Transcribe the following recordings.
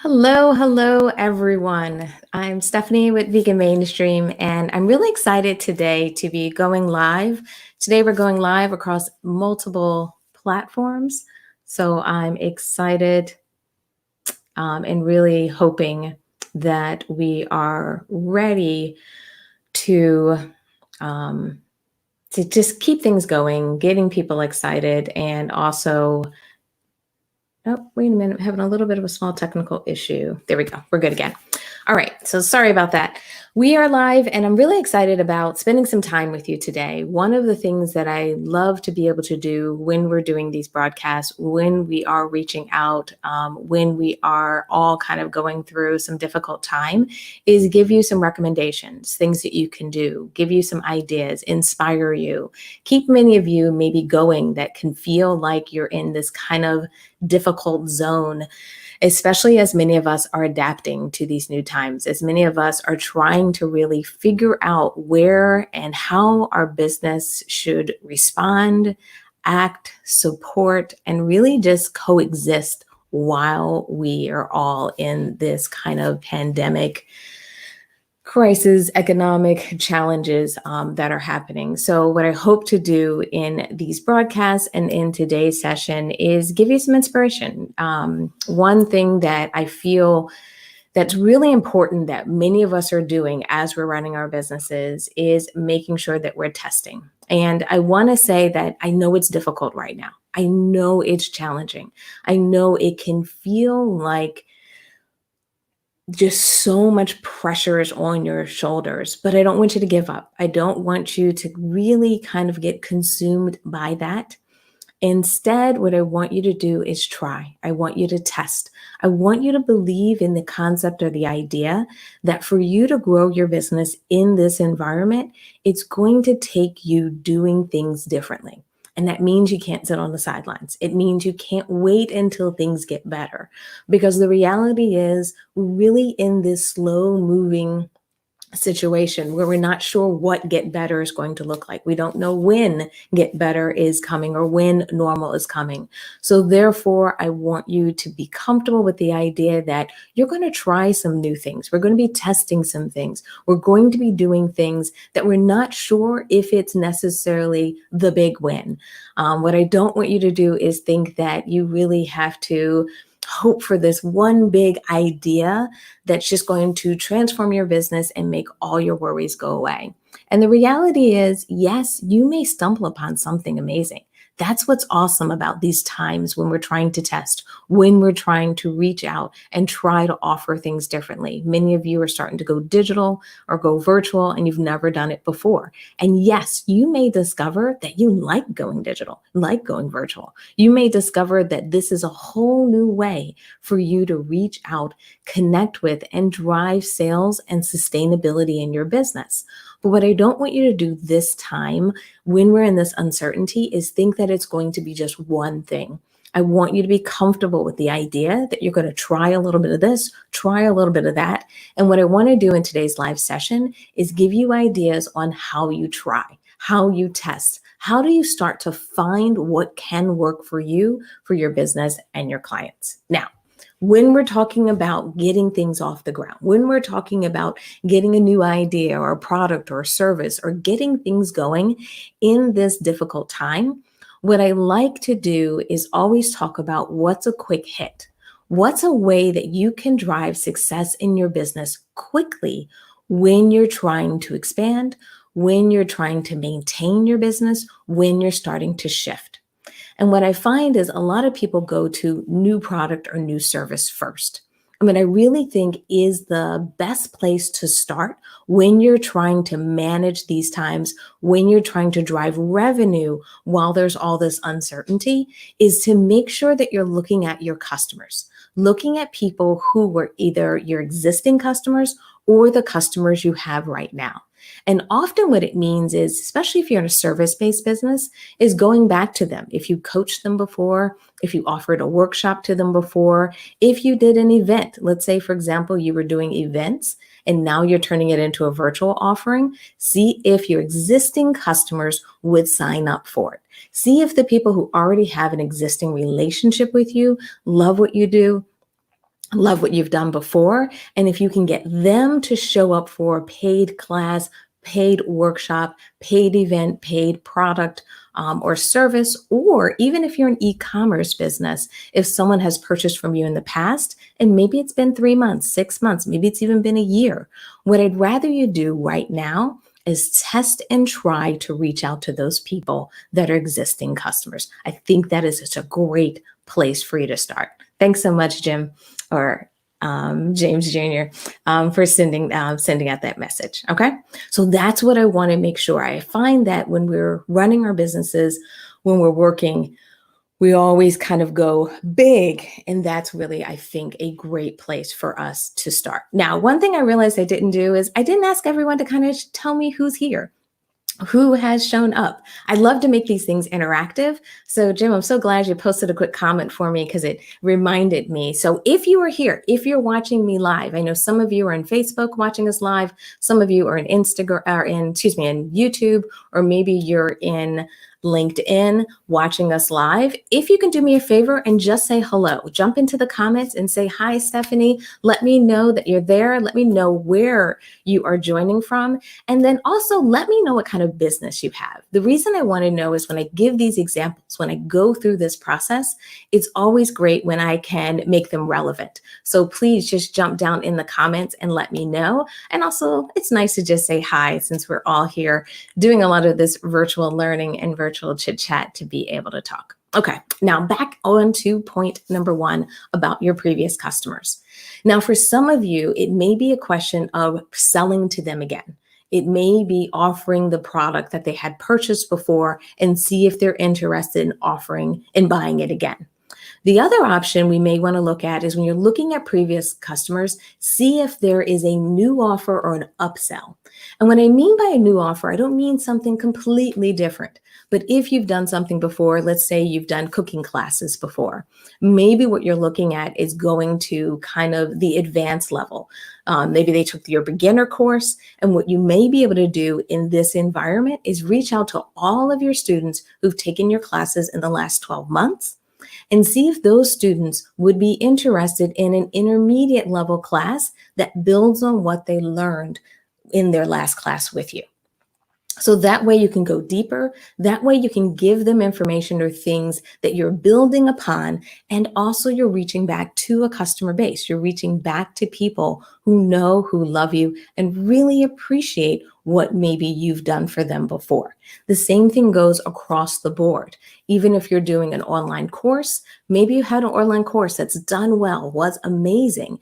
Hello, everyone. I'm Stephanie with Veganmainstream, and I'm really excited today to be going live. Today, we're going live across multiple platforms. So I'm excited and really hoping that we are ready to um, to just keep things going, getting people excited, and also oh, wait a minute. I'm having a little bit of a small technical issue. There we go. We're good again. All right. So sorry about that. We are live, and I'm really excited about spending some time with you today. One of the things that I love to be able to do when we're doing these broadcasts, when we are reaching out, when we are all kind of going through some difficult time, is give you some recommendations, things that you can do, give you some ideas, inspire you, keep many of you maybe going that can feel like you're in this kind of difficult zone, especially as many of us are adapting to these new times, as many of us are trying to really figure out where and how our business should respond, act, support, and really just coexist while we are all in this kind of pandemic crisis, economic challenges that are happening. So what I hope to do in these broadcasts and in today's session is give you some inspiration. One thing that I feel that's really important that many of us are doing as we're running our businesses is making sure that we're testing. And I want to say that I know it's difficult right now. I know it's challenging. I know it can feel like just so much pressure is on your shoulders, but I don't want you to give up. I don't want you to really kind of get consumed by that. Instead, what I want you to do is try. I want you to test. I want you to believe in the concept or the idea that for you to grow your business in this environment, it's going to take you doing things differently. And that means you can't sit on the sidelines. It means you can't wait until things get better. Because the reality is, we're really in this slow moving situation where we're not sure what get better is going to look like. We don't know when get better is coming or when normal is coming. So therefore, I want you to be comfortable with the idea that you're going to try some new things. We're going to be testing some things. We're going to be doing things that we're not sure if it's necessarily the big win. What I don't want you to do is think that you really have to hope for this one big idea that's just going to transform your business and make all your worries go away. And the reality is, yes, you may stumble upon something amazing. That's what's awesome about these times when we're trying to test, when we're trying to reach out and try to offer things differently. Many of you are starting to go digital or go virtual, and you've never done it before. And yes, you may discover that you like going digital, like going virtual. You may discover that this is a whole new way for you to reach out, connect with, and drive sales and sustainability in your business. But what I don't want you to do this time when we're in this uncertainty is think that it's going to be just one thing. I want you to be comfortable with the idea that you're going to try a little bit of this, try a little bit of that. And what I want to do in today's live session is give you ideas on how you try, how you test. How do you start to find what can work for you, for your business, and your clients? Now, when we're talking about getting things off the ground, when we're talking about getting a new idea or a product or a service or getting things going in this difficult time, what I like to do is always talk about what's a quick hit. What's a way that you can drive success in your business quickly when you're trying to expand, when you're trying to maintain your business, when you're starting to shift? And what I find is a lot of people go to new product or new service first. I mean, I really think is the best place to start when you're trying to manage these times, when you're trying to drive revenue while there's all this uncertainty, is to make sure that you're looking at your customers, looking at people who were either your existing customers or the customers you have right now. And often what it means is, especially if you're in a service-based business, is going back to them. If you coached them before, if you offered a workshop to them before, if you did an event, let's say, for example, you were doing events and now you're turning it into a virtual offering, see if your existing customers would sign up for it. See if the people who already have an existing relationship with you, love what you do, love what you've done before. And if you can get them to show up for a paid class, paid workshop, paid event, paid product, or service, or even if you're an e-commerce business, if someone has purchased from you in the past, and maybe it's been 3 months, 6 months, maybe it's even been a year, what I'd rather you do right now is test and try to reach out to those people that are existing customers. I think that is such a great place for you to start. Thanks so much, Jim, or James Jr., for sending out that message. Okay, so that's what I want to make sure. I find that when we're running our businesses, when we're working, we always kind of go big, and that's really, I think, a great place for us to start. Now, one thing I realized I didn't do is I didn't ask everyone to kind of tell me who's here, who has shown up. I love to make these things interactive. So Jim, I'm so glad you posted a quick comment for me because it reminded me. So if you are here, if you're watching me live, I know some of you are on Facebook watching us live, some of you are in Instagram, or in YouTube, or maybe you're in LinkedIn watching us live. If you can do me a favor and just say hello, jump into the comments and say, hi, Stephanie. Let me know that you're there. Let me know where you are joining from. And then also let me know what kind of business you have. The reason I want to know is when I give these examples, when I go through this process, it's always great when I can make them relevant. So please just jump down in the comments and let me know. And also it's nice to just say hi since we're all here doing a lot of this virtual learning and virtual chit chat to be able to talk. Okay, now back on to point number 1 about your previous customers. Now, for some of you, it may be a question of selling to them again. It may be offering the product that they had purchased before and see if they're interested in offering and buying it again. The other option we may want to look at is when you're looking at previous customers, see if there is a new offer or an upsell. And what I mean by a new offer, I don't mean something completely different. But if you've done something before, let's say you've done cooking classes before, maybe what you're looking at is going to kind of the advanced level. Maybe they took your beginner course, and what you may be able to do in this environment is reach out to all of your students who've taken your classes in the last 12 months and see if those students would be interested in an intermediate level class that builds on what they learned in their last class with you. So that way you can go deeper. That way you can give them information or things that you're building upon. And also you're reaching back to a customer base. You're reaching back to people who know, who love you, and really appreciate what maybe you've done for them before. The same thing goes across the board. Even if you're doing an online course, maybe you had an online course that's done well, was amazing.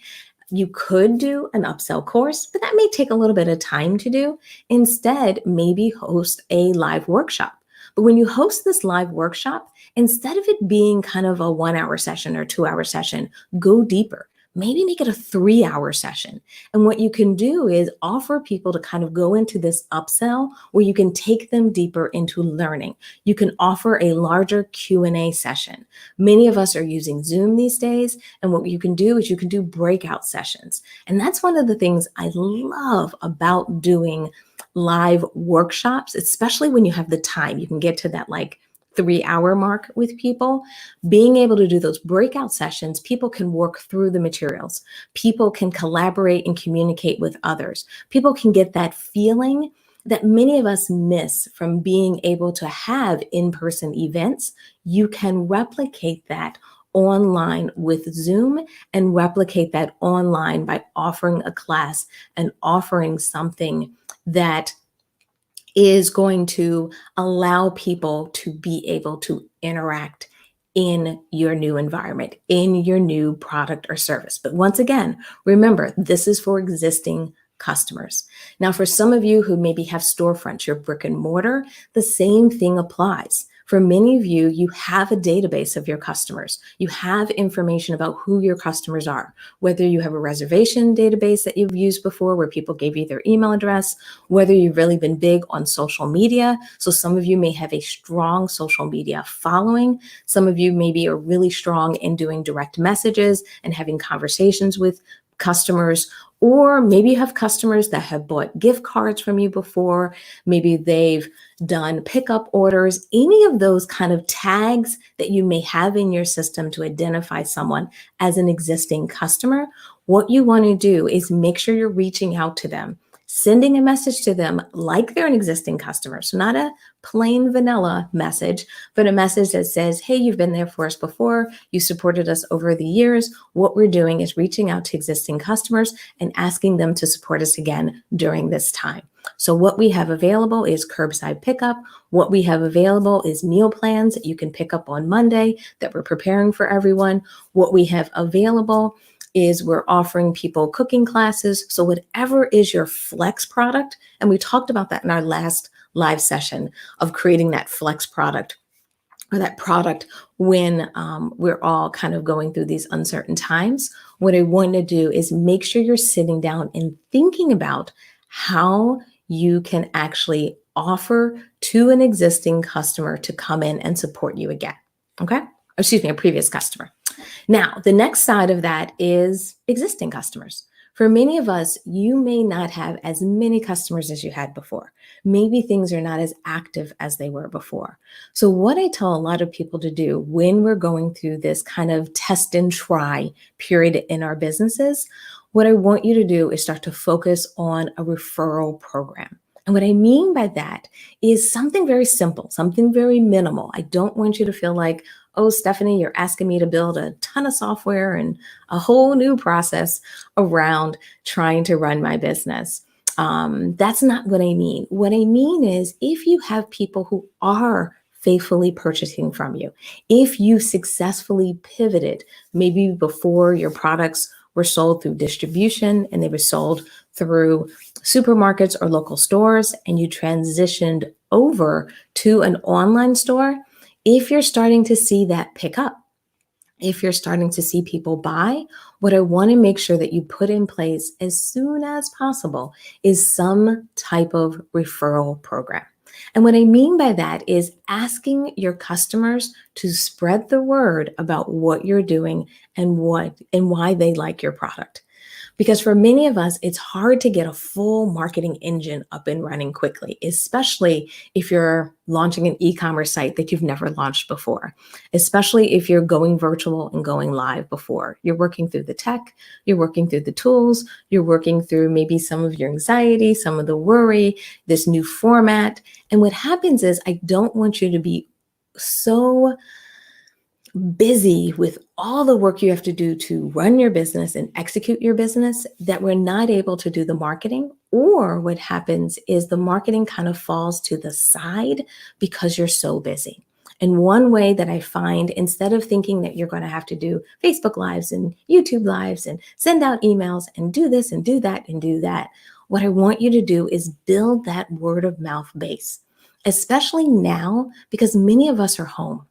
You could do an upsell course, but that may take a little bit of time to do. Instead, maybe host a live workshop. But when you host this live workshop, instead of it being kind of a 1-hour session or 2-hour session, go deeper. Maybe make it a 3-hour session. And what you can do is offer people to kind of go into this upsell where you can take them deeper into learning. You can offer a larger Q&A session. Many of us are using Zoom these days. And what you can do is you can do breakout sessions. And that's one of the things I love about doing live workshops, especially when you have the time. You can get to that 3-hour mark with people. Being able to do those breakout sessions, people can work through the materials. People can collaborate and communicate with others. People can get that feeling that many of us miss from being able to have in-person events. You can replicate that online with Zoom and replicate that online by offering a class and offering something that is going to allow people to be able to interact in your new environment, in your new product or service. But once again, remember, this is for existing customers. Now, for some of you who maybe have storefronts, your brick and mortar, the same thing applies. For many of you, you have a database of your customers. You have information about who your customers are, whether you have a reservation database that you've used before where people gave you their email address, whether you've really been big on social media. So some of you may have a strong social media following. Some of you maybe are really strong in doing direct messages and having conversations with customers, or maybe you have customers that have bought gift cards from you before. Maybe they've done pickup orders, any of those kind of tags that you may have in your system to identify someone as an existing customer. What you want to do is make sure you're reaching out to them, sending a message to them like they're an existing customer. So not a plain vanilla message, but a message that says, hey, you've been there for us before. You supported us over the years. What we're doing is reaching out to existing customers and asking them to support us again during this time. So what we have available is curbside pickup. What we have available is meal plans that you can pick up on Monday that we're preparing for everyone. What we have available is we're offering people cooking classes. So whatever is your flex product, and we talked about that in our last live session of creating that flex product or that product when we're all kind of going through these uncertain times. What I want to do is make sure you're sitting down and thinking about how you can actually offer to an existing customer to come in and support you again. Okay? Excuse me, a previous customer. Now, the next side of that is existing customers. For many of us, you may not have as many customers as you had before. Maybe things are not as active as they were before. So what I tell a lot of people to do when we're going through this kind of test and try period in our businesses, what I want you to do is start to focus on a referral program. And what I mean by that is something very simple, something very minimal. I don't want you to feel like, oh, Stephanie, you're asking me to build a ton of software and a whole new process around trying to run my business. That's not what I mean. What I mean is if you have people who are faithfully purchasing from you, if you successfully pivoted, maybe before your products were sold through distribution and they were sold through supermarkets or local stores, and you transitioned over to an online store, if you're starting to see that pick up, if you're starting to see people buy, what I want to make sure that you put in place as soon as possible is some type of referral program. And what I mean by that is asking your customers to spread the word about what you're doing and why they like your product. Because for many of us, it's hard to get a full marketing engine up and running quickly, especially if you're launching an e-commerce site that you've never launched before, especially if you're going virtual and going live before. You're working through the tech, you're working through the tools, you're working through maybe some of your anxiety, some of the worry, this new format. And what happens is I don't want you to be so busy with all the work you have to do to run your business and execute your business that we're not able to do the marketing. Or what happens is the marketing kind of falls to the side because you're so busy. And one way that I find, instead of thinking that you're going to have to do Facebook Lives and YouTube Lives and send out emails and do this and do that and do that, what I want you to do is build that word of mouth base, especially now because many of us are home.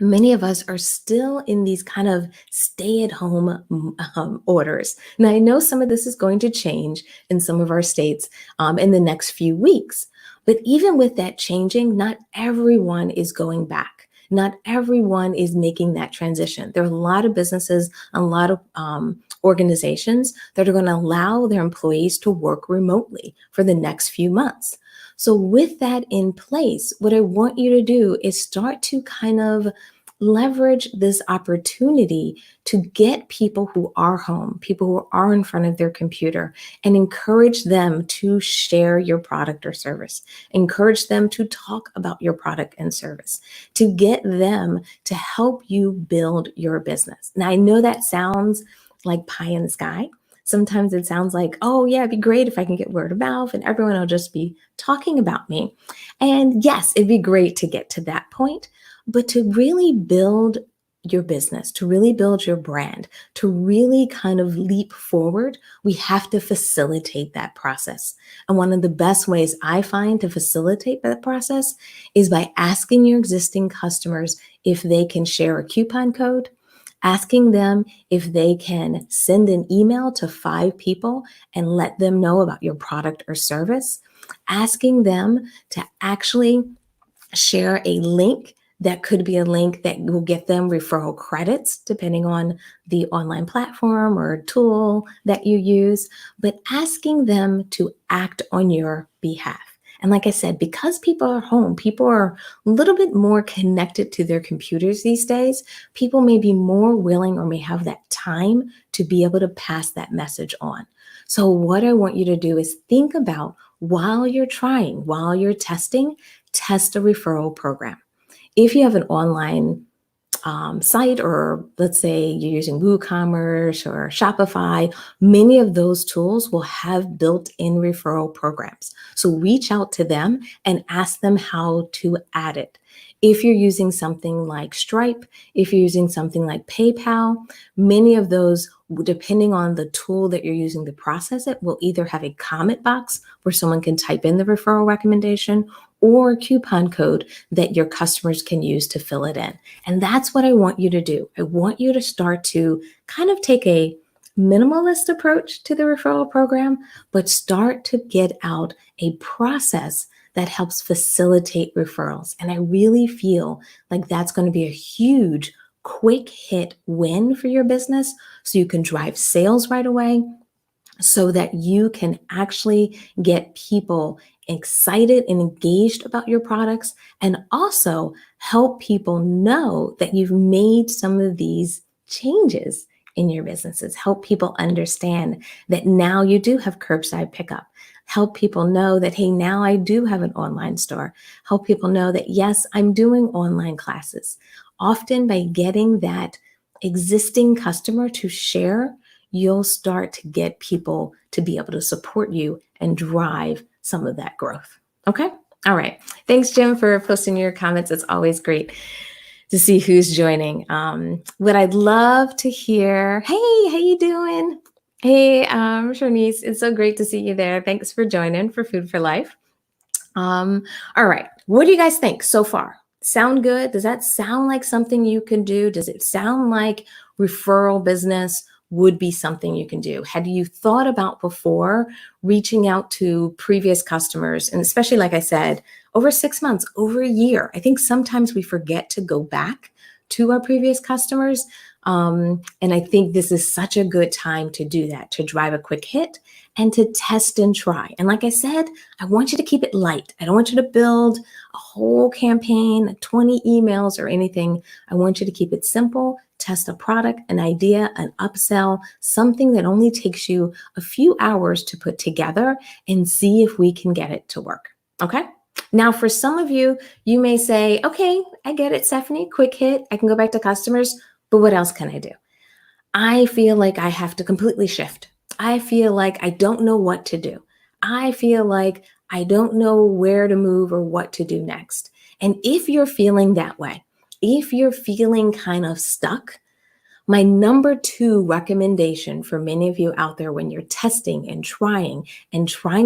Many of us are still in these kind of stay-at-home orders. Now, I know some of this is going to change in some of our states in the next few weeks. But even with that changing, not everyone is going back. Not everyone is making that transition. There are a lot of businesses, a lot of organizations that are going to allow their employees to work remotely for the next few months. So with that in place, what I want you to do is start to kind of leverage this opportunity to get people who are home, people who are in front of their computer, and encourage them to share your product or service. Encourage them to talk about your product and service, to get them to help you build your business. Now, I know that sounds like pie in the sky. Sometimes it sounds like, oh yeah, it'd be great if I can get word of mouth and everyone will just be talking about me. And yes, it'd be great to get to that point, but to really build your business, to really build your brand, to really kind of leap forward, we have to facilitate that process. And one of the best ways I find to facilitate that process is by asking your existing customers if they can share a coupon code, asking them if they can send an email to 5 people and let them know about your product or service, asking them to actually share a link That could be a link that will get them referral credits, depending on the online platform or tool that you use, but asking them to act on your behalf. And like I said, because people are home, people are a little bit more connected to their computers these days. People may be more willing or may have that time to be able to pass that message on. So, what I want you to do is think about while you're trying, while you're testing, test a referral program. If you have an online site, or let's say you're using WooCommerce or Shopify, many of those tools will have built-in referral programs. So reach out to them and ask them how to add it. If you're using something like Stripe, if you're using something like PayPal, many of those, depending on the tool that you're using to process it, will either have a comment box where someone can type in the referral recommendation or a coupon code that your customers can use to fill it in. And that's what I want you to do. I want you to start to kind of take a minimalist approach to the referral program, but start to get out a process that helps facilitate referrals. And I really feel like that's going to be a huge, quick hit win for your business so you can drive sales right away, so that you can actually get people excited and engaged about your products, and also help people know that you've made some of these changes in your businesses. Help people understand that now you do have curbside pickup. Help people know that, hey, now I do have an online store. Help people know that, yes, I'm doing online classes. Often by getting that existing customer to share, you'll start to get people to be able to support you and drive some of that growth. Okay? All right. Thanks, Jim, for posting your comments. It's always great to see who's joining. What I'd love to hear, hey, how you doing? Hey, Shanice, it's so great to see you there. Thanks for joining for Food for Life. All right. What do you guys think so far? Sound good? Does that sound like something you can do? Does it sound like referral business would be something you can do? Had you thought about before reaching out to previous customers? And especially, like I said, over 6 months, over a year. I think sometimes we forget to go back to our previous customers. And I think this is such a good time to do that, to drive a quick hit and to test and try. And like I said, I want you to keep it light. I don't want you to build a whole campaign, 20 emails or anything. I want you to keep it simple, test a product, an idea, an upsell, something that only takes you a few hours to put together, and see if we can get it to work. Okay? Now, for some of you, you may say, okay, I get it, Stephanie, quick hit. I can go back to customers, but what else can I do? I feel like I have to completely shift. I feel like I don't know what to do. I feel like I don't know where to move or what to do next. And if you're feeling that way, if you're feeling kind of stuck, my number 2 recommendation for many of you out there when you're testing and trying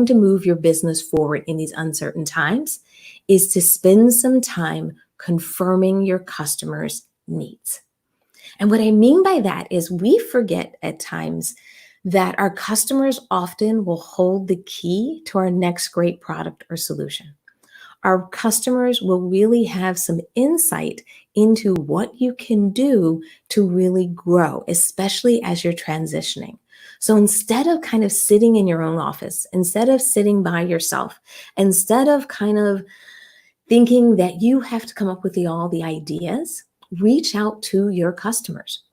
to move your business forward in these uncertain times is to spend some time confirming your customers' needs. And what I mean by that is we forget at times that our customers often will hold the key to our next great product or solution. Our customers will really have some insight into what you can do to really grow, especially as you're transitioning. So instead of kind of sitting in your own office, instead of sitting by yourself, instead of kind of thinking that you have to come up with all the ideas, reach out to your customers.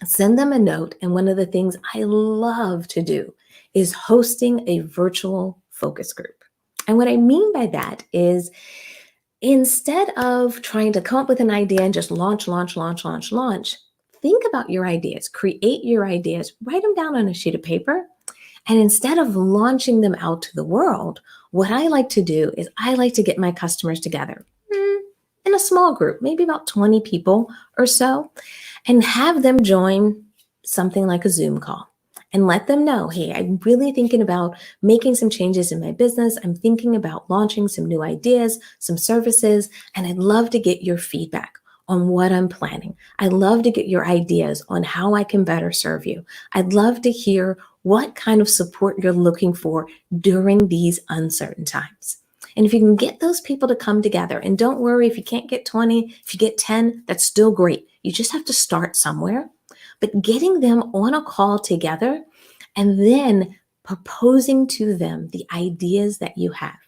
Send them a note. And one of the things I love to do is hosting a virtual focus group. And what I mean by that is, instead of trying to come up with an idea and just launch, think about your ideas, create your ideas, write them down on a sheet of paper. And instead of launching them out to the world, what I like to do is I like to get my customers together in a small group, maybe about 20 people or so, and have them join something like a Zoom call and let them know, hey, I'm really thinking about making some changes in my business. I'm thinking about launching some new ideas, some services, and I'd love to get your feedback on what I'm planning. I'd love to get your ideas on how I can better serve you. I'd love to hear what kind of support you're looking for during these uncertain times. And if you can get those people to come together, and don't worry if you can't get 20, if you get 10, that's still great. You just have to start somewhere. But getting them on a call together and then proposing to them the ideas that you have,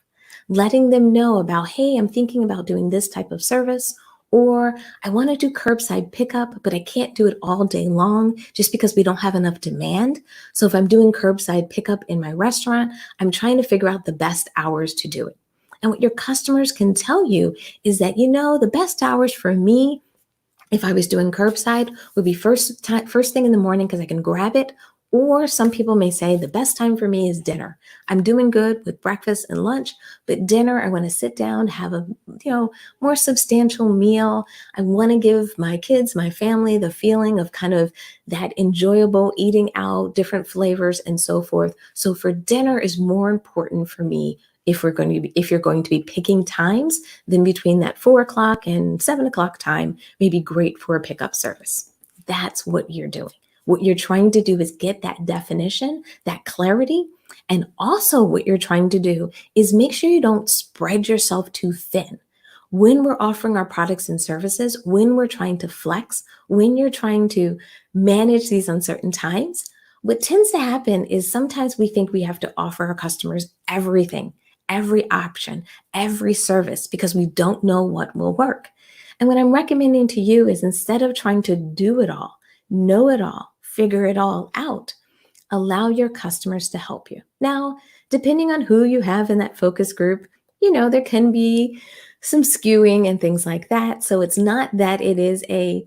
letting them know about, hey, I'm thinking about doing this type of service, or I want to do curbside pickup, but I can't do it all day long just because we don't have enough demand. So if I'm doing curbside pickup in my restaurant, I'm trying to figure out the best hours to do it. And what your customers can tell you is that, the best hours for me, if I was doing curbside, would be first thing in the morning because I can grab it. Or some people may say the best time for me is dinner. I'm doing good with breakfast and lunch, but dinner, I want to sit down, have a more substantial meal. I want to give my kids, my family, the feeling of kind of that enjoyable eating out, different flavors, and so forth. So for dinner is more important for me if you're going to be picking times, then between that 4 o'clock and 7 o'clock time may be great for a pickup service. That's what you're doing. What you're trying to do is get that definition, that clarity. And also what you're trying to do is make sure you don't spread yourself too thin. When we're offering our products and services, when we're trying to flex, when you're trying to manage these uncertain times, what tends to happen is sometimes we think we have to offer our customers everything, every option, every service, because we don't know what will work. And what I'm recommending to you is instead of trying to do it all, know it all, figure it all out, allow your customers to help you. Now, depending on who you have in that focus group, there can be some skewing and things like that. So it's not that it is a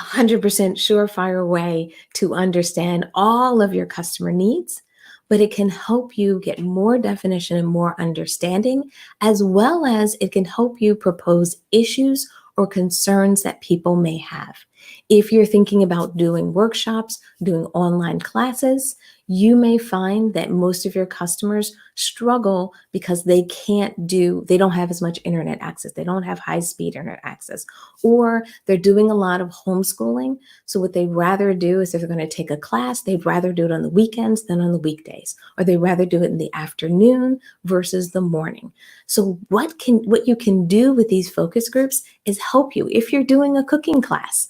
100% surefire way to understand all of your customer needs, but it can help you get more definition and more understanding, as well as it can help you propose issues or concerns that people may have. If you're thinking about doing workshops, doing online classes, you may find that most of your customers struggle because they don't have as much internet access. They don't have high-speed internet access, or they're doing a lot of homeschooling. So what they'd rather do is if they're going to take a class, they'd rather do it on the weekends than on the weekdays, or they'd rather do it in the afternoon versus the morning. So what you can do with these focus groups is help you. If you're doing a cooking class,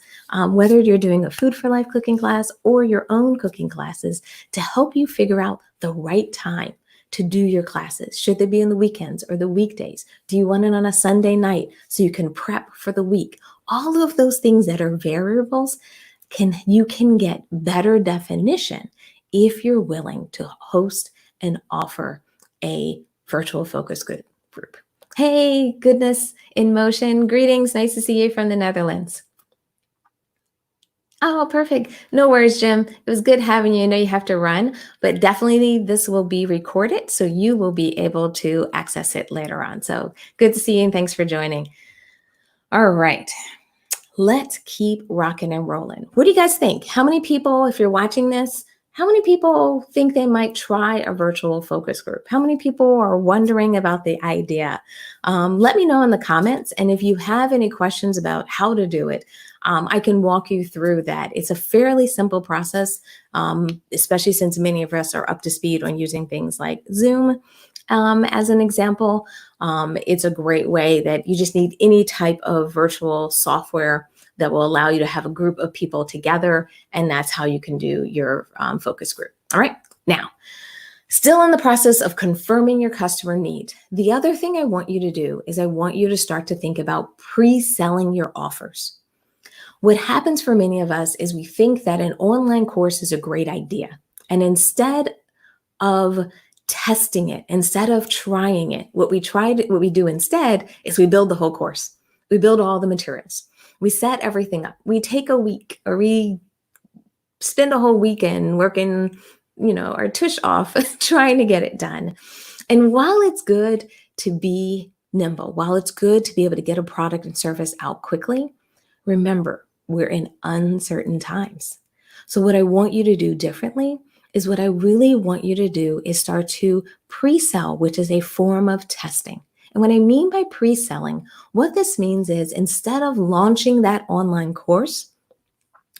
whether you're doing a Food for Life cooking class or your own cooking classes, to help you figure out the right time to do your classes. Should they be on the weekends or the weekdays? Do you want it on a Sunday night so you can prep for the week? All of those things that are variables, you can get better definition if you're willing to host and offer a virtual focus group. Hey, goodness in motion. Greetings. Nice to see you from the Netherlands. Oh, perfect. No worries, Jim. It was good having you. I know you have to run, but definitely this will be recorded, so you will be able to access it later on. So good to see you, and thanks for joining. All right. Let's keep rocking and rolling. What do you guys think? How many people, if you're watching this, how many people think they might try a virtual focus group? How many people are wondering about the idea? Let me know in the comments. And if you have any questions about how to do it, I can walk you through that. It's a fairly simple process, especially since many of us are up to speed on using things like Zoom. As an example, it's a great way that you just need any type of virtual software that will allow you to have a group of people together, and that's how you can do your focus group. All right, now, still in the process of confirming your customer need, the other thing I want you to do is I want you to start to think about pre-selling your offers. What happens for many of us is we think that an online course is a great idea, and instead of testing it, instead of trying it, what we do instead is we build the whole course. We build all the materials. We set everything up. We take a week, or we spend a whole weekend working, our tush off trying to get it done. And while it's good to be nimble, while it's good to be able to get a product and service out quickly, remember, we're in uncertain times. So what I want you to do differently is what I really want you to do is start to pre-sell, which is a form of testing. And what I mean by pre-selling, what this means is instead of launching that online course,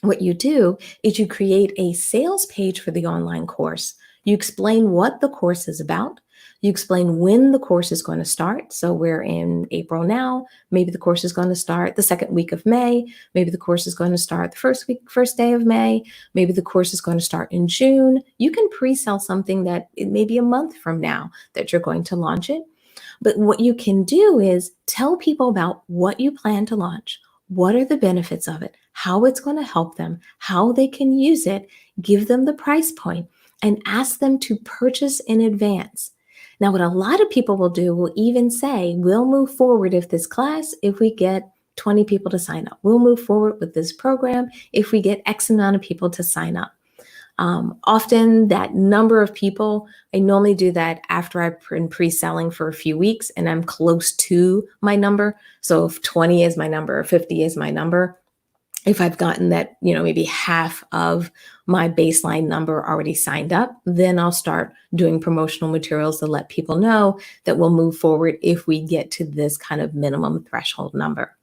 what you do is you create a sales page for the online course. You explain what the course is about. You explain when the course is going to start. So we're in April now. Maybe the course is going to start the second week of May. Maybe the course is going to start the first day of May. Maybe the course is going to start in June. You can pre-sell something that it may be a month from now that you're going to launch it. But what you can do is tell people about what you plan to launch. What are the benefits of it? How it's going to help them, how they can use it, give them the price point, and ask them to purchase in advance. Now, what a lot of people will do will even say, we'll move forward with this class if we get 20 people to sign up. We'll move forward with this program if we get X amount of people to sign up. Often that number of people, I normally do that after I've been pre-selling for a few weeks and I'm close to my number. So if 20 is my number, or 50 is my number, if I've gotten that, maybe half of my baseline number already signed up, then I'll start doing promotional materials to let people know that we'll move forward if we get to this kind of minimum threshold number.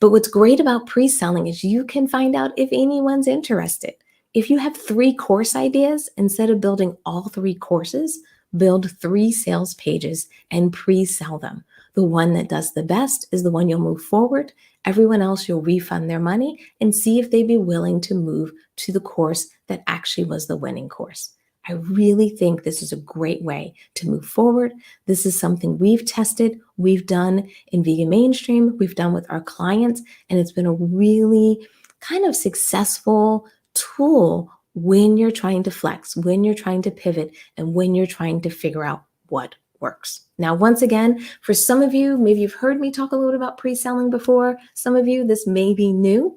But what's great about pre-selling is you can find out if anyone's interested. If you have 3 course ideas, instead of building all 3 courses, build 3 sales pages and pre-sell them. The one that does the best is the one you'll move forward. Everyone else, you'll refund their money and see if they'd be willing to move to the course that actually was the winning course. I really think this is a great way to move forward. This is something we've tested, we've done in Vegan Mainstream, we've done with our clients, and it's been a really kind of successful tool when you're trying to flex, when you're trying to pivot, and when you're trying to figure out what works. Now, once again, for some of you, maybe you've heard me talk a little about pre-selling before. Some of you, this may be new.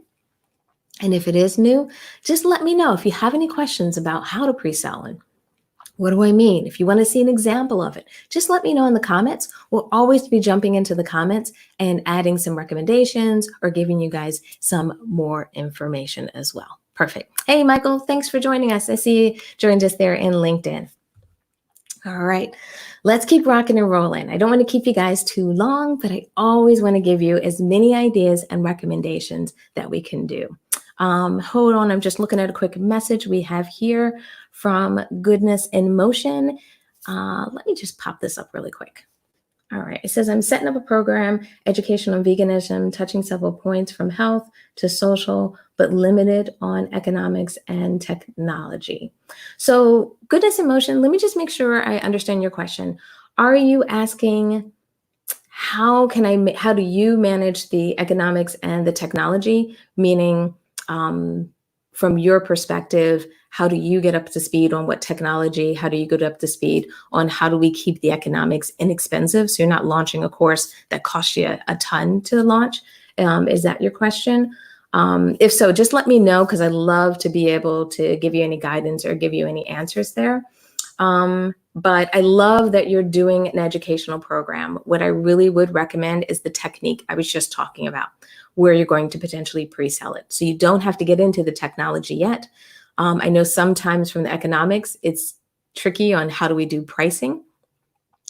And if it is new, just let me know if you have any questions about how to pre-sell and what do I mean? If you want to see an example of it, just let me know in the comments. We'll always be jumping into the comments and adding some recommendations or giving you guys some more information as well. Perfect. Hey, Michael, thanks for joining us. I see you joined us there in LinkedIn. All right, let's keep rocking and rolling. I don't want to keep you guys too long, but I always want to give you as many ideas and recommendations that we can do. Hold on, I'm just looking at a quick message we have here from Goodness in Motion. Let me just pop this up really quick. All right, it says, I'm setting up a program, education on veganism, touching several points from health to social, but limited on economics and technology. So Goodness in Motion, let me just make sure I understand your question. Are you asking, how do you manage the economics and the technology? Meaning, from your perspective, how do you get up to speed on what technology? How do you get up to speed on how do we keep the economics inexpensive? So you're not launching a course that costs you a ton to launch. Is that your question? If so, just let me know, because I love to be able to give you any guidance or give you any answers there. But I love that you're doing an educational program. What I really would recommend is the technique I was just talking about, where you're going to potentially pre-sell it. So you don't have to get into the technology yet. I know sometimes from the economics, it's tricky on how do we do pricing.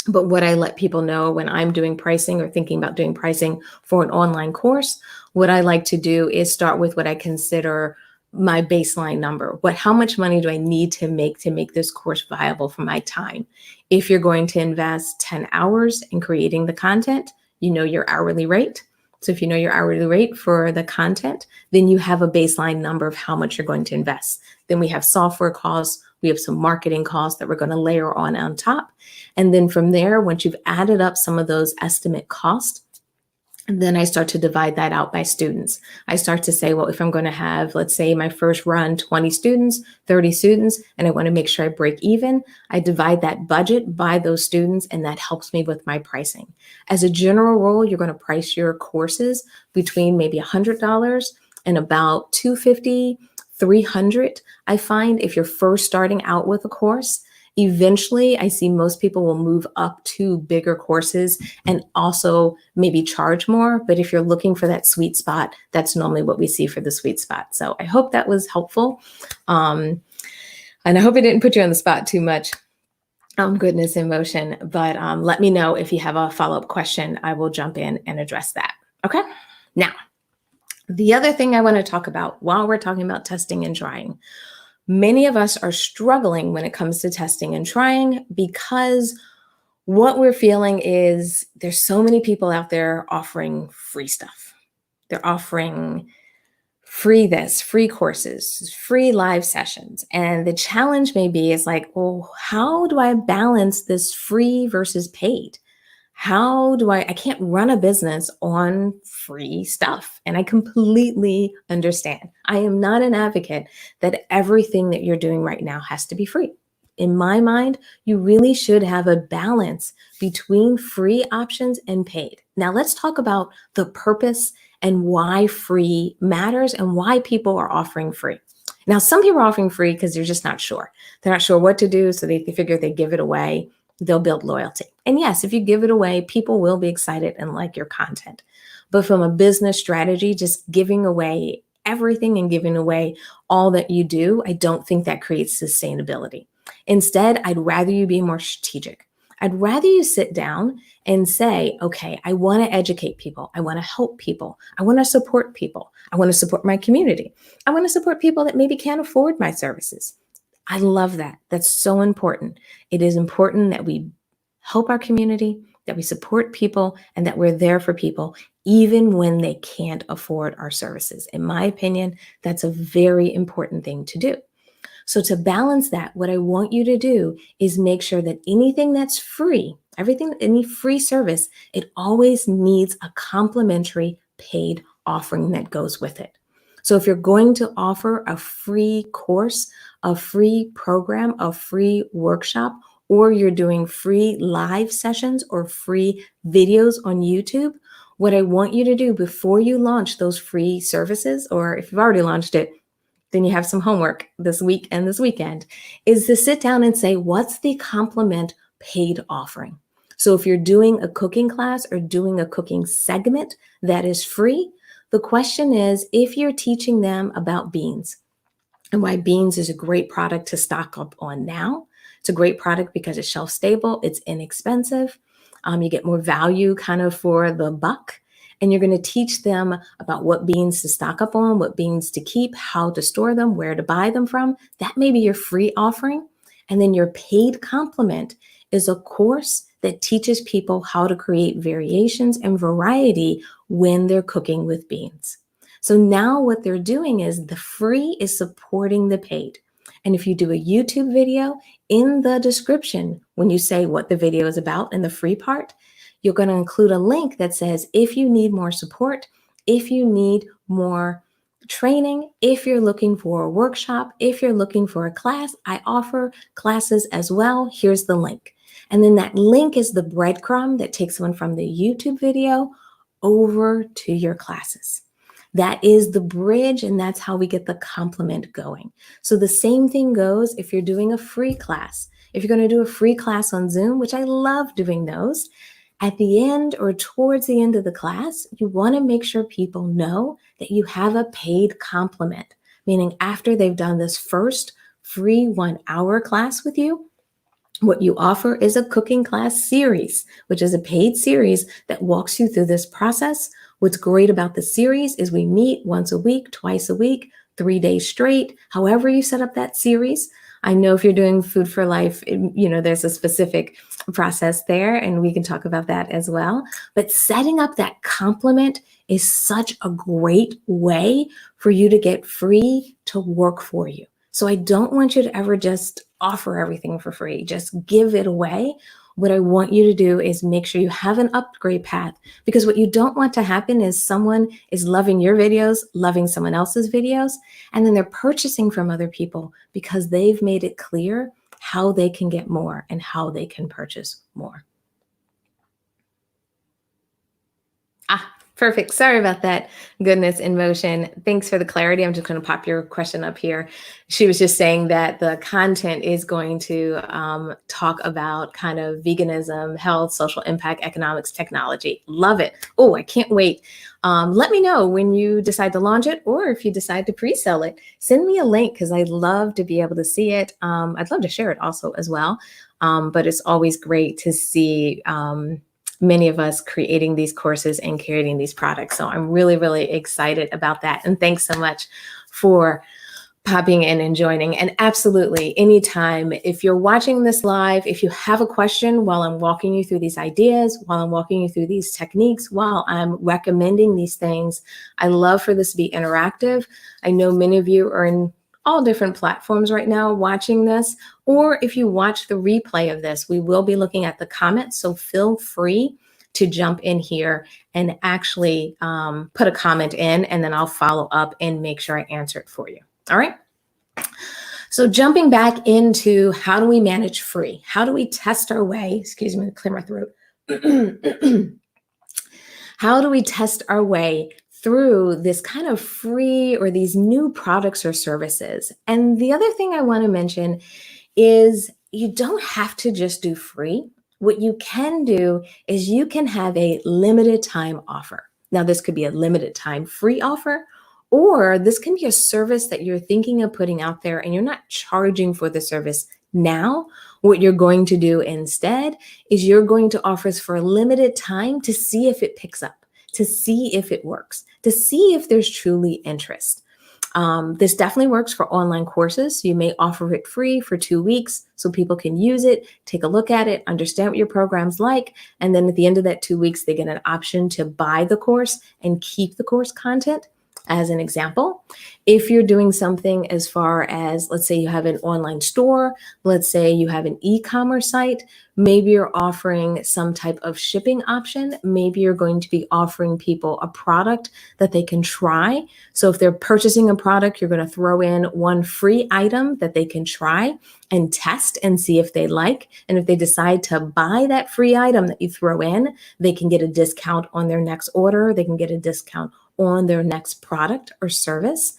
But what I let people know when I'm doing pricing or thinking about doing pricing for an online course, what I like to do is start with what I consider my baseline number. How much money do I need to make this course viable for my time? If you're going to invest 10 hours in creating the content, you know your hourly rate. So if you know your hourly rate for the content, then you have a baseline number of how much you're going to invest. Then we have software costs. We have some marketing costs that we're going to layer on top. And then from there, once you've added up some of those estimate costs, then I start to divide that out by students. I start to say, well, if I'm going to have, let's say my first run, 20 students, 30 students, and I want to make sure I break even, I divide that budget by those students, and that helps me with my pricing. As a general rule, you're going to price your courses between maybe $100 and about $250, $300. I find if you're first starting out with a course, eventually, I see most people will move up to bigger courses and also maybe charge more. But if you're looking for that sweet spot, that's normally what we see for the sweet spot. So I hope that was helpful. And I hope it didn't put you on the spot too much. Goodness in Motion. But let me know if you have a follow-up question. I will jump in and address that. Okay. Now, the other thing I want to talk about while we're talking about testing and trying, many of us are struggling when it comes to testing and trying because What we're feeling is there's so many people out there offering free stuff. They're offering free this, free courses, free live sessions. And the challenge may be is like, well, how do I balance this free versus paid? How do I can't run a business on free stuff. And I completely understand. I am not an advocate that everything that you're doing right now has to be free. In my mind, you really should have a balance between free options and paid. Now, let's talk about the purpose and why free matters and why people are offering free. Now, some people are offering free because they're just not sure. They're not sure what to do, so they figure if they give it away, they'll build loyalty. And yes, if you give it away, people will be excited and like your content. But from a business strategy, just giving away everything and giving away all that you do, I don't think that creates sustainability. Instead, I'd rather you be more strategic. I'd rather you sit down and say, okay, I want to educate people. I want to help people. I want to support people. I want to support my community. I want to support people that maybe can't afford my services. I love that. That's so important. It is important that we help our community, that we support people, and that we're there for people, even when they can't afford our services. In my opinion, that's a very important thing to do. So, to balance that, what I want you to do is make sure that anything that's free, everything, any free service, it always needs a complimentary paid offering that goes with it. So, if you're going to offer a free course, a free program, a free workshop, or you're doing free live sessions or free videos on YouTube, what I want you to do before you launch those free services, or if you've already launched it, then you have some homework this week and this weekend, is to sit down and say, what's the complement paid offering? So if you're doing a cooking class or doing a cooking segment that is free, the question is, if you're teaching them about beans and why beans is a great product to stock up on now, it's a great product because it's shelf stable, it's inexpensive, you get more value kind of for the buck. And you're going to teach them about what beans to stock up on, what beans to keep, how to store them, where to buy them from. That may be your free offering. And then your paid complement is a course that teaches people how to create variations and variety when they're cooking with beans. So now what they're doing is the free is supporting the paid. And if you do a YouTube video, in the description, when you say what the video is about in the free part, you're going to include a link that says, if you need more support, if you need more training, if you're looking for a workshop, if you're looking for a class, I offer classes as well. Here's the link. And then that link is the breadcrumb that takes someone from the YouTube video over to your classes. That is the bridge, and that's how we get the complement going. So the same thing goes if you're doing a free class. If you're going to do a free class on Zoom, which I love doing those, at the end or towards the end of the class, you want to make sure people know that you have a paid complement, meaning after they've done this first free 1 hour class with you, what you offer is a cooking class series, which is a paid series that walks you through this process. What's great about the series is we meet once a week, twice a week, 3 days straight, however you set up that series. I know if you're doing Food for Life, there's a specific process there, and we can talk about that as well. But setting up that complement is such a great way for you to get free to work for you. So I don't want you to ever just offer everything for free, just give it away. What I want you to do is make sure you have an upgrade path, because what you don't want to happen is someone is loving your videos, loving someone else's videos, and then they're purchasing from other people because they've made it clear how they can get more and how they can purchase more. Perfect. Sorry about that. Goodness in motion. Thanks for the clarity. I'm just going to pop your question up here. She was just saying that the content is going to talk about kind of veganism, health, social impact, economics, technology. Love it. Oh, I can't wait. Let me know when you decide to launch it, or if you decide to pre-sell it. Send me a link, because I'd love to be able to see it. I'd love to share it also as well. But it's always great to see many of us creating these courses and creating these products. So I'm really, really excited about that. And thanks so much for popping in and joining. And absolutely, anytime, if you're watching this live, if you have a question while I'm walking you through these ideas, while I'm walking you through these techniques, while I'm recommending these things, I love for this to be interactive. I know many of you are in all different platforms right now watching this, or if you watch the replay of this, we will be looking at the comments. So feel free to jump in here and actually put a comment in, and then I'll follow up and make sure I answer it for you. All right. So jumping back into how do we manage free? How do we test our way? Excuse me, clear my throat. How do we test our way through this kind of free or these new products or services? And the other thing I want to mention is you don't have to just do free. What you can do is you can have a limited time offer. Now, this could be a limited time free offer, or this can be a service that you're thinking of putting out there and you're not charging for the service now. What you're going to do instead is you're going to offer this for a limited time to see if it picks up, to see if it works, to see if there's truly interest. This definitely works for online courses. You may offer it free for 2 weeks so people can use it, take a look at it, understand what your program's like. And then at the end of that 2 weeks, they get an option to buy the course and keep the course content. As an example, if you're doing something as far as, let's say you have an online store, let's say you have an e-commerce site, maybe you're offering some type of shipping option. Maybe you're going to be offering people a product that they can try. So if they're purchasing a product, you're going to throw in one free item that they can try and test and see if they like. And if they decide to buy that free item that you throw in, they can get a discount on their next order. They can get a discount on their next product or service.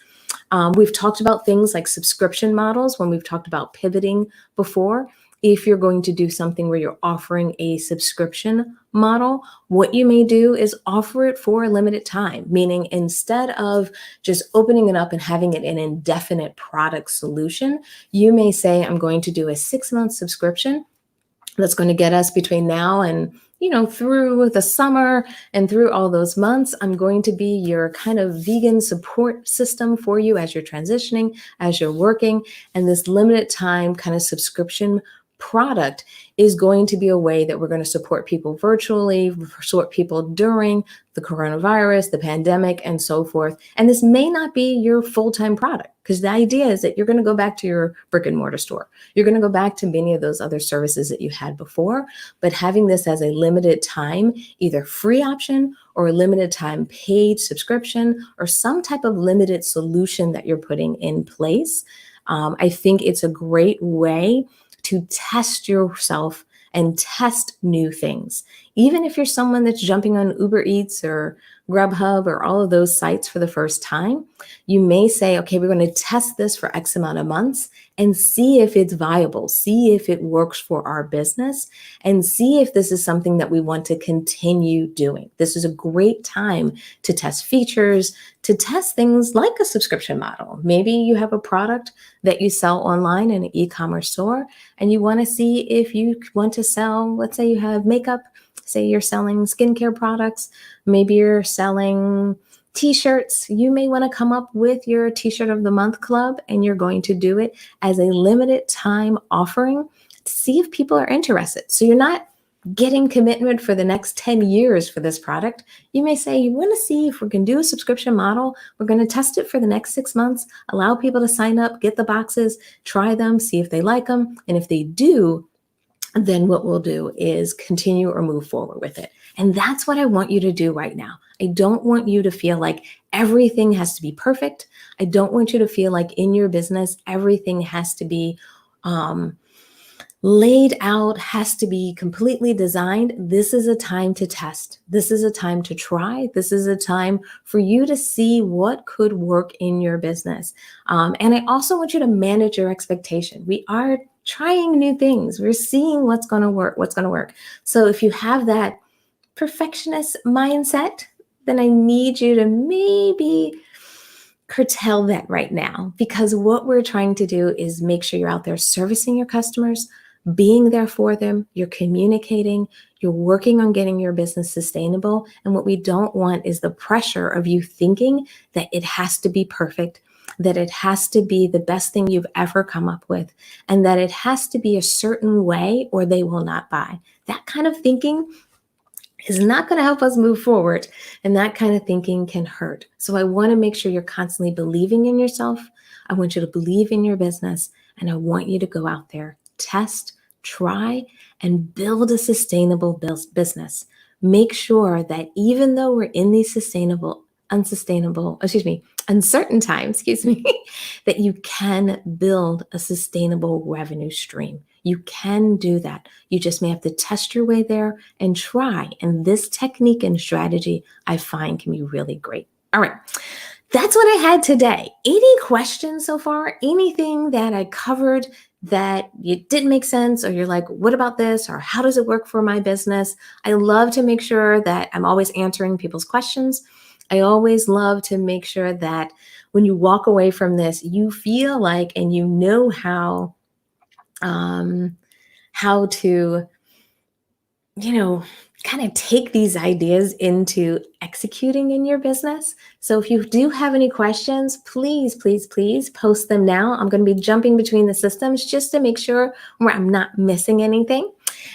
We've talked about things like subscription models when we've talked about pivoting before. If you're going to do something where you're offering a subscription model, what you may do is offer it for a limited time, meaning instead of just opening it up and having it an indefinite product solution, you may say, I'm going to do a 6-month subscription that's going to get us between now and through the summer and through all those months. I'm going to be your kind of vegan support system for you as you're transitioning, as you're working. And this limited time kind of subscription product is going to be a way that we're going to support people virtually, support people during the coronavirus, the pandemic, and so forth. And this may not be your full-time product, because the idea is that you're going to go back to your brick and mortar store. You're going to go back to many of those other services that you had before, but having this as a limited time, either free option or a limited time paid subscription or some type of limited solution that you're putting in place. I think it's a great way to test yourself and test new things. Even if you're someone that's jumping on Uber Eats or Grubhub or all of those sites for the first time, you may say, okay, we're going to test this for X amount of months and see if it's viable, see if it works for our business, and see if this is something that we want to continue doing. This is a great time to test features, to test things like a subscription model. Maybe you have a product that you sell online in an e-commerce store, and you want to see if you want to sell, let's say you have makeup, say you're selling skincare products, maybe you're selling t-shirts. You may want to come up with your t-shirt of the month club, and you're going to do it as a limited time offering to see if people are interested. So you're not getting commitment for the next 10 years for this product. You may say, you want to see if we can do a subscription model. We're going to test it for the next 6 months, allow people to sign up, get the boxes, try them, see if they like them. And if they do, then what we'll do is continue or move forward with it. And that's what I want you to do right now. I don't want you to feel like everything has to be perfect. I don't want you to feel like in your business, everything has to be laid out, has to be completely designed. This is a time to test. This is a time to try. This is a time for you to see what could work in your business. And I also want you to manage your expectation. We are trying new things. We're seeing what's going to work. So if you have that perfectionist mindset, then I need you to maybe curtail that right now, because what we're trying to do is make sure you're out there servicing your customers, being there for them, you're communicating, you're working on getting your business sustainable. And what we don't want is the pressure of you thinking that it has to be perfect, that it has to be the best thing you've ever come up with, and that it has to be a certain way or they will not buy. That kind of thinking is not going to help us move forward. And that kind of thinking can hurt. So I want to make sure you're constantly believing in yourself. I want you to believe in your business. And I want you to go out there, test, try, and build a sustainable business. Make sure that even though we're in these uncertain times, that you can build a sustainable revenue stream. You can do that. You just may have to test your way there and try. And this technique and strategy I find can be really great. All right. That's what I had today. Any questions so far? Anything that I covered that it didn't make sense, or you're like, what about this? Or how does it work for my business? I love to make sure that I'm always answering people's questions. I always love to make sure that when you walk away from this, you feel like, and you know how to, kind of take these ideas into executing in your business. So if you do have any questions, please, please, please post them now. I'm going to be jumping between the systems just to make sure where I'm not missing anything.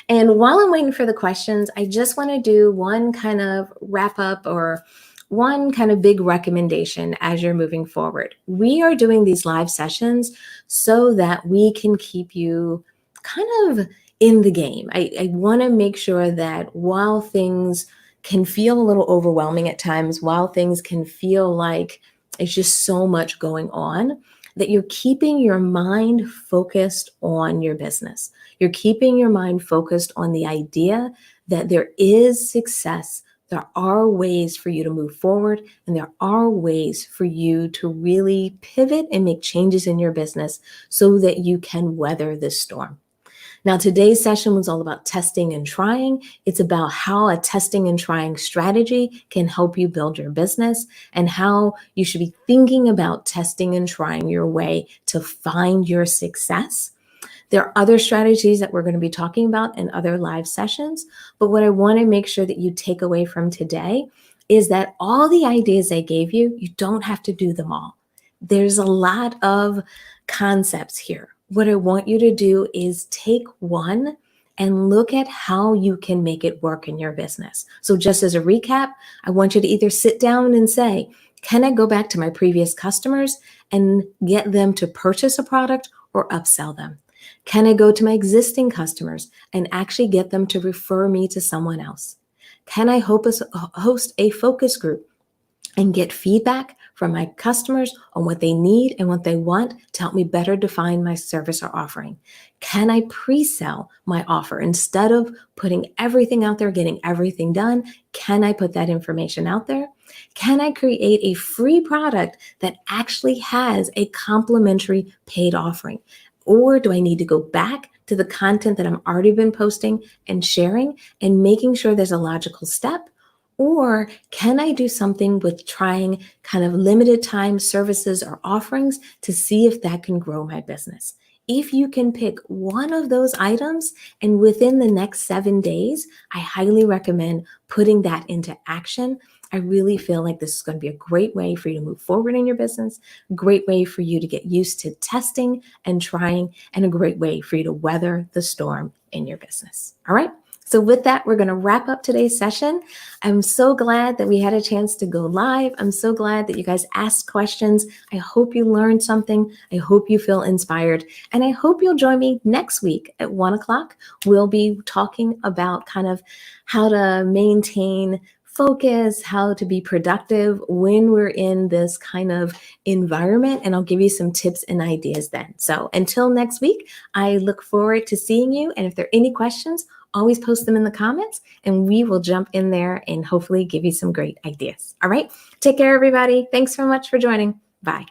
And while I'm waiting for the questions, I just want to do one kind of wrap up, or one kind of big recommendation as you're moving forward. We are doing these live sessions so that we can keep you kind of in the game. I want to make sure that while things can feel a little overwhelming at times, while things can feel like it's just so much going on, that you're keeping your mind focused on your business. You're keeping your mind focused on the idea that there is success. There are ways for you to move forward, and there are ways for you to really pivot and make changes in your business so that you can weather this storm. Now, today's session was all about testing and trying. It's about how a testing and trying strategy can help you build your business, and how you should be thinking about testing and trying your way to find your success. There are other strategies that we're going to be talking about in other live sessions, but what I want to make sure that you take away from today is that all the ideas I gave you, you don't have to do them all. There's a lot of concepts here. What I want you to do is take one and look at how you can make it work in your business. So just as a recap, I want you to either sit down and say, can I go back to my previous customers and get them to purchase a product or upsell them? Can I go to my existing customers and actually get them to refer me to someone else? Can I host a focus group and get feedback from my customers on what they need and what they want to help me better define my service or offering? Can I pre-sell my offer instead of putting everything out there, getting everything done? Can I put that information out there? Can I create a free product that actually has a complimentary paid offering? Or do I need to go back to the content that I've already been posting and sharing and making sure there's a logical step? Or can I do something with trying kind of limited time services or offerings to see if that can grow my business? If you can pick one of those items, and within the next 7 days, I highly recommend putting that into action. I really feel like this is going to be a great way for you to move forward in your business, a great way for you to get used to testing and trying, and a great way for you to weather the storm in your business. All right. So with that, we're going to wrap up today's session. I'm so glad that we had a chance to go live. I'm so glad that you guys asked questions. I hope you learned something. I hope you feel inspired. And I hope you'll join me next week at 1 o'clock. We'll be talking about kind of how to maintain focus, how to be productive when we're in this kind of environment. And I'll give you some tips and ideas then. So until next week, I look forward to seeing you. And if there are any questions, always post them in the comments and we will jump in there and hopefully give you some great ideas. All right. Take care, everybody. Thanks so much for joining. Bye.